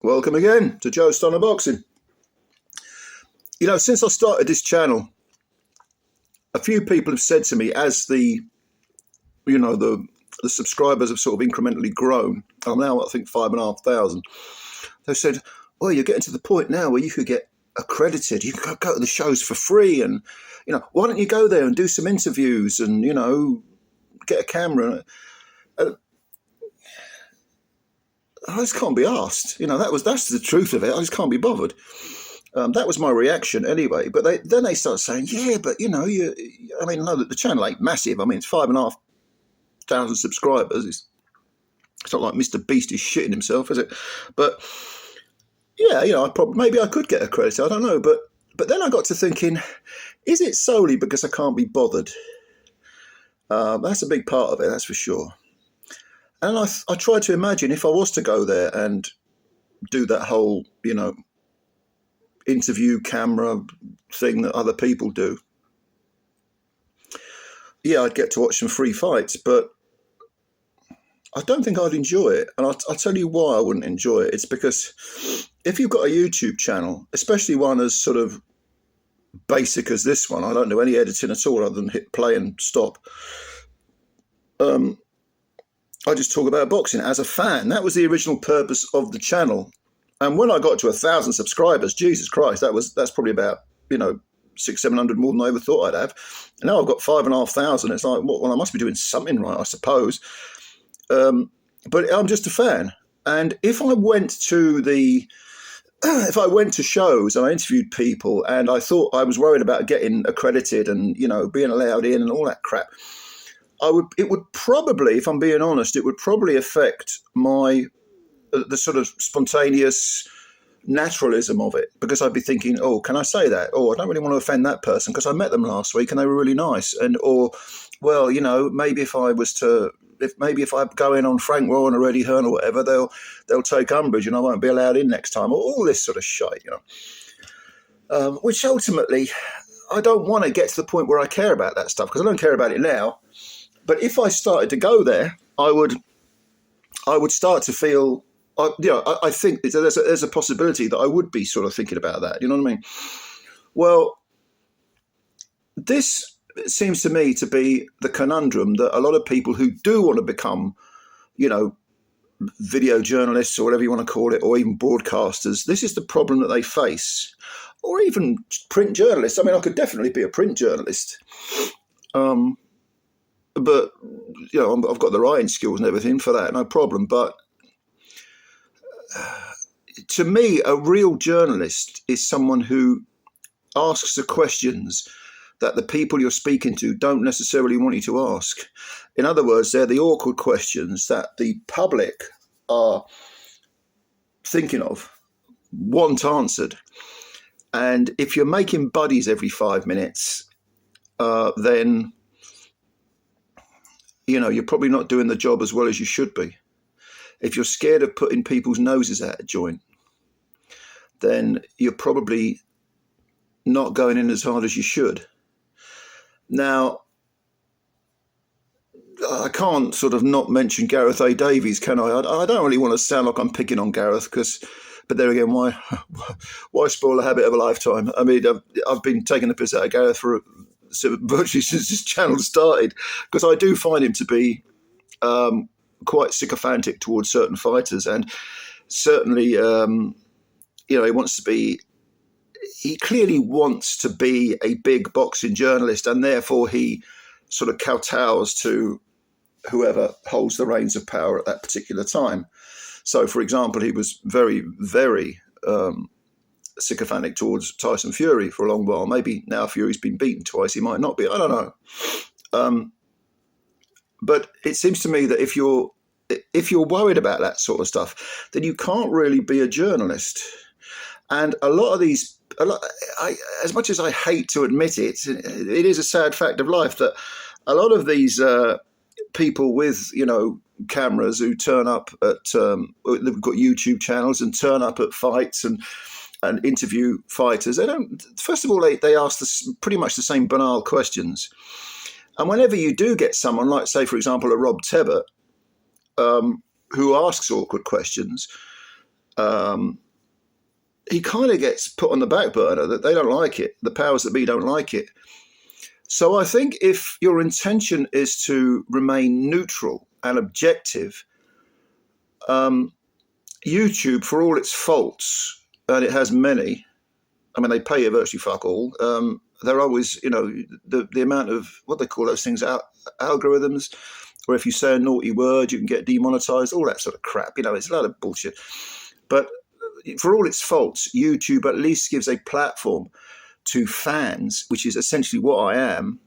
Welcome again to Joe Stunner Boxing. You know, since I started this channel, a few people have said to me, as the subscribers have sort of incrementally grown, I'm now, I think, 5,500. They said, well, you're getting to the point now where you could get accredited. You could go to the shows for free, and, why don't you go there and do some interviews and, get a camera? I just can't be asked. That's the truth of it. I just can't be bothered. That was my reaction anyway. But then they start saying, yeah, but the channel ain't massive. I mean, it's 5,500 subscribers. It's not like Mr. Beast is shitting himself, is it? But yeah, maybe I could get accredited. I don't know. But then I got to thinking, is it solely because I can't be bothered? That's a big part of it, that's for sure. And I tried to imagine if I was to go there and do that whole, interview camera thing that other people do. Yeah, I'd get to watch some free fights, but I don't think I'd enjoy it. And I'll tell you why I wouldn't enjoy it. It's because if you've got a YouTube channel, especially one as sort of basic as this one, I don't do any editing at all other than hit play and stop. I just talk about boxing as a fan. That was the original purpose of the channel. And when I got to 1,000 subscribers, Jesus Christ, that's probably about, 600-700 more than I ever thought I'd have. And now I've got 5,500. It's like, well, I must be doing something right, I suppose. But I'm just a fan. And if I went to shows and I interviewed people and I thought I was worried about getting accredited and, being allowed in and all that crap, it would probably, if I'm being honest, it would probably affect the sort of spontaneous naturalism of it, because I'd be thinking, oh, can I say that? Oh, I don't really want to offend that person because I met them last week and they were really nice. Maybe if I go in on Frank Roy and a Eddie Hearn or whatever, they'll take umbrage and I won't be allowed in next time, or all this sort of shite, which ultimately I don't want to get to the point where I care about that stuff, because I don't care about it now. But if I started to go there, I would start to feel, I think there's a possibility that I would be sort of thinking about that. You know what I mean? Well, this seems to me to be the conundrum that a lot of people who do want to become, video journalists or whatever you want to call it, or even broadcasters, this is the problem that they face, or even print journalists. I mean, I could definitely be a print journalist. But, I've got the writing skills and everything for that, no problem. But to me, a real journalist is someone who asks the questions that the people you're speaking to don't necessarily want you to ask. In other words, they're the awkward questions that the public are thinking of, want answered. And if you're making buddies every 5 minutes, then you're probably not doing the job as well as you should be. If you're scared of putting people's noses out of joint, then you're probably not going in as hard as you should. Now, I can't sort of not mention Gareth A. Davies, can I? I don't really want to sound like I'm picking on Gareth, but there again, why spoil the habit of a lifetime? I mean, I've been taking the piss out of Gareth for virtually since this channel started, because I do find him to be quite sycophantic towards certain fighters, and certainly, he clearly wants to be a big boxing journalist, and therefore he sort of kowtows to whoever holds the reins of power at that particular time. So, for example, he was very, very sycophantic towards Tyson Fury for a long while. Maybe now Fury's been beaten twice, he might not be. I don't know. But it seems to me that if you're worried about that sort of stuff, then you can't really be a journalist. And as much as I hate to admit it, it is a sad fact of life that a lot of these people with, cameras who turn up at, they've got YouTube channels and turn up at fights and interview fighters. They don't. First of all, they ask pretty much the same banal questions. And whenever you do get someone like, say, for example, a Rob Tebbett, who asks awkward questions, he kind of gets put on the back burner, that they don't like it. The powers that be don't like it. So I think if your intention is to remain neutral and objective, YouTube, for all its faults, and it has many, I mean, they pay you virtually fuck all. They're always, the amount of, what they call those things, algorithms, where if you say a naughty word, you can get demonetized, all that sort of crap. It's a lot of bullshit. But for all its faults, YouTube at least gives a platform to fans, which is essentially what I am,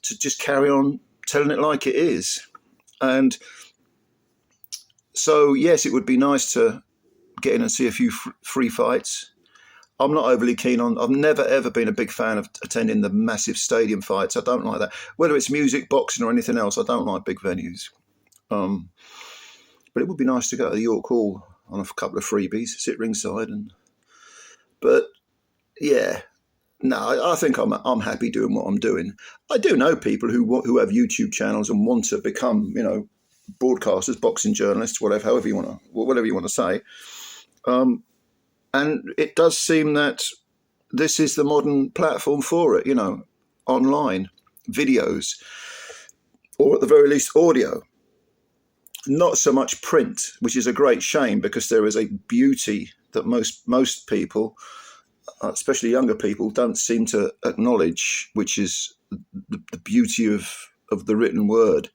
to just carry on telling it like it is. And so, yes, it would be nice to get in and see a few free fights. I'm not overly keen on, I've never, ever been a big fan of attending the massive stadium fights. I don't like that. Whether it's music, boxing or anything else, I don't like big venues. But it would be nice to go to the York Hall on a couple of freebies, sit ringside. But yeah, no, I think I'm happy doing what I'm doing. I do know people who have YouTube channels and want to become, broadcasters, boxing journalists, whatever you want to say. And it does seem that this is the modern platform for it, online, videos, or at the very least audio. Not so much print, which is a great shame, because there is a beauty that most people, especially younger people, don't seem to acknowledge, which is the beauty of the written word.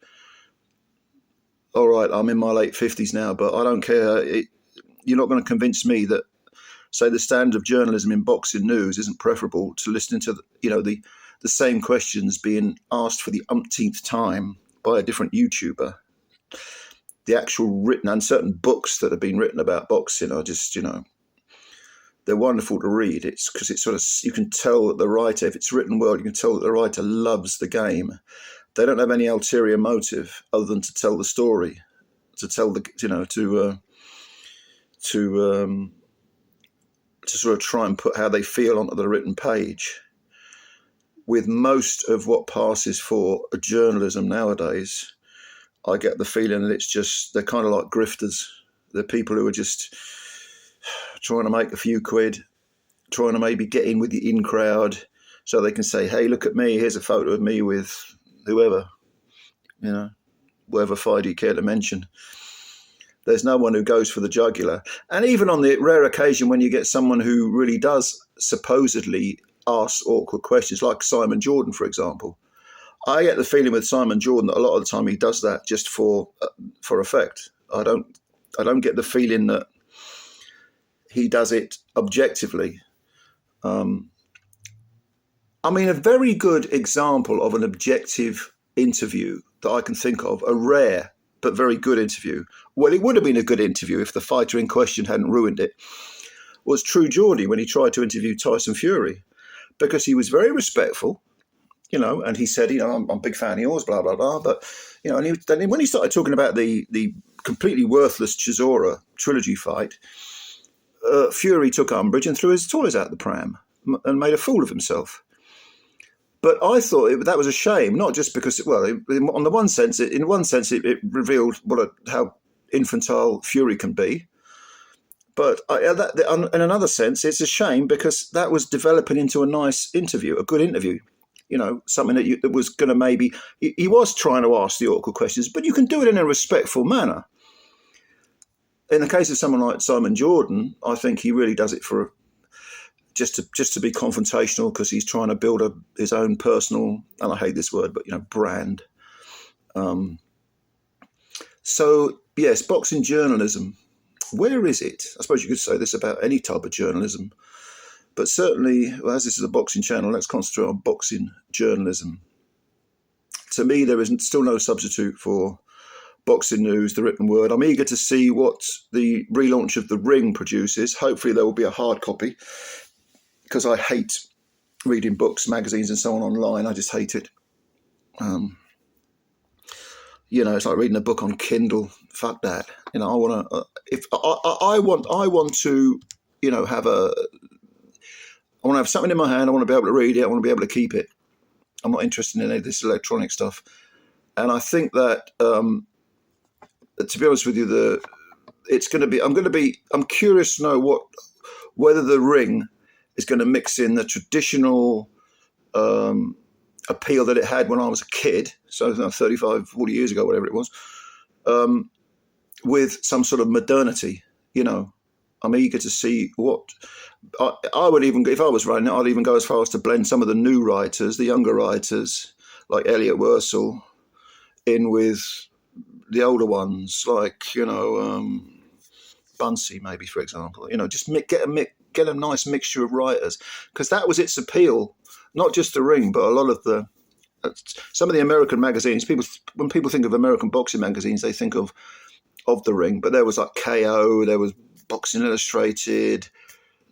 All right, I'm in my late 50s now, but I don't care. You're not going to convince me that, say, the standard of journalism in boxing news isn't preferable to listening to the same questions being asked for the umpteenth time by a different YouTuber. The actual written, and certain books that have been written about boxing are just, they're wonderful to read. It's because it's sort of, you can tell that the writer, if it's written well, you can tell that the writer loves the game. They don't have any ulterior motive other than to tell the story, to tell the, to sort of try and put how they feel onto the written page. With most of what passes for a journalism nowadays, I get the feeling that it's just, they're kind of like grifters. They're people who are just trying to make a few quid, trying to maybe get in with the in crowd so they can say, hey, look at me, here's a photo of me with whoever, whatever fight you care to mention. There's no one who goes for the jugular. And even on the rare occasion when you get someone who really does supposedly ask awkward questions, like Simon Jordan, for example, I get the feeling with Simon Jordan that a lot of the time he does that just for effect. I don't get the feeling that he does it objectively. A very good example of an objective interview that I can think of, a rare but very good interview. Well, it would have been a good interview if the fighter in question hadn't ruined it, was True Geordie when he tried to interview Tyson Fury, because he was very respectful. And he said, I'm a big fan of yours, blah, blah, blah. But, then when he started talking about the completely worthless Chisora trilogy fight, Fury took umbrage and threw his toys out the pram and made a fool of himself. But I thought that was a shame, not just because, in one sense, it revealed how infantile Fury can be. But in another sense, it's a shame because that was developing into a nice interview, a good interview. Something that was going to maybe, he was trying to ask the awkward questions, but you can do it in a respectful manner. In the case of someone like Simon Jordan, I think he really does it for just to be confrontational, because he's trying to build his own personal, and I hate this word, but brand. So yes, boxing journalism, where is it? I suppose you could say this about any type of journalism. But certainly, as this is a boxing channel, let's concentrate on boxing journalism. To me, there is still no substitute for boxing news, the written word. I'm eager to see what the relaunch of The Ring produces. Hopefully there will be a hard copy, because I hate reading books, magazines and so on online. I just hate it. It's like reading a book on Kindle. Fuck that. I want to I want to have something in my hand. I want to be able to read it. I want to be able to keep it. I'm not interested in any of this electronic stuff. And I think that, to be honest with you, it's going to be. I'm curious to know whether the ring is going to mix in the traditional appeal that it had when I was a kid, so 35, 40 years ago, whatever it was, with some sort of modernity. I'm eager to see what I would even, if I was writing it, I'd even go as far as to blend some of the new writers, the younger writers, like Elliot Wursell, in with the older ones, like, Bunsey, maybe, for example. Just get a nice mixture of writers, because that was its appeal, not just the ring, but a lot of some of the American magazines. When people think of American boxing magazines, they think of the ring, but there was like KO, there was Boxing Illustrated,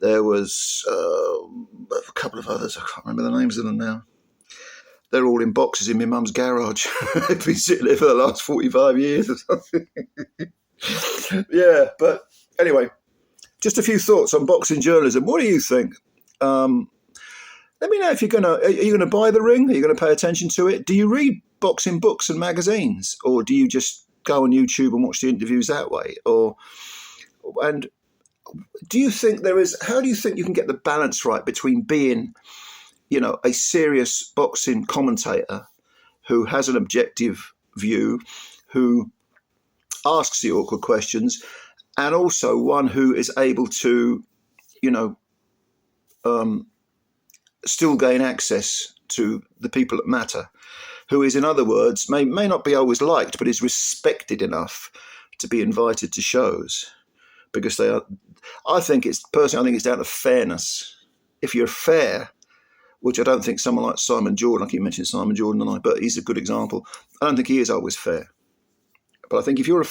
there was a couple of others. I can't remember the names of them now. They're all in boxes in my mum's garage. They've been sitting there for the last 45 years or something. Yeah, but anyway, just a few thoughts on boxing journalism. What do you think? Let me know if are you gonna buy the ring? Are you gonna pay attention to it? Do you read boxing books and magazines, or do you just go on YouTube and watch the interviews that way? And do you think how do you think you can get the balance right between being, a serious boxing commentator who has an objective view, who asks the awkward questions, and also one who is able to, still gain access to the people that matter, who is, in other words, may not be always liked, but is respected enough to be invited to shows, because they are. I think it's down to fairness. If you're fair, which I don't think someone like Simon Jordan, I keep mentioning Simon Jordan tonight, but he's a good example. I don't think he is always fair. But I think if you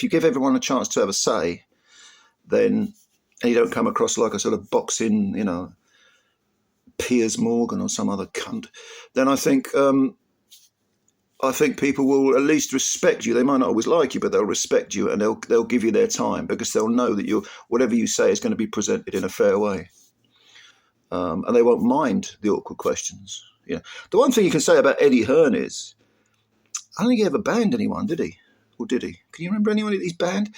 give everyone a chance to have a say, then, and you don't come across like a sort of boxing, Piers Morgan or some other cunt, then I think people will at least respect you. They might not always like you, but they'll respect you, and they'll give you their time, because they'll know that whatever you say is going to be presented in a fair way, and they won't mind the awkward questions. The one thing you can say about Eddie Hearn is, I don't think he ever banned anyone, did he? Or did he? Can you remember anyone that he's banned?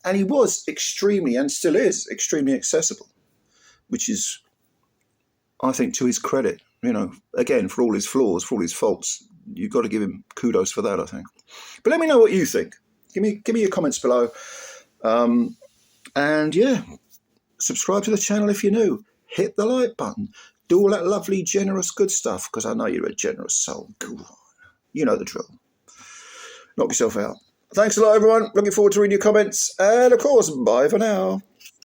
And he was extremely, and still is, extremely accessible, which is, I think, to his credit. Again, for all his flaws, for all his faults, you've got to give him kudos for that, I think. But let me know what you think. Give me your comments below. And yeah, subscribe to the channel if you're new. Hit the like button. Do all that lovely, generous, good stuff, because I know you're a generous soul. Go on. You know the drill. Knock yourself out. Thanks a lot, everyone. Looking forward to reading your comments. And, of course, bye for now.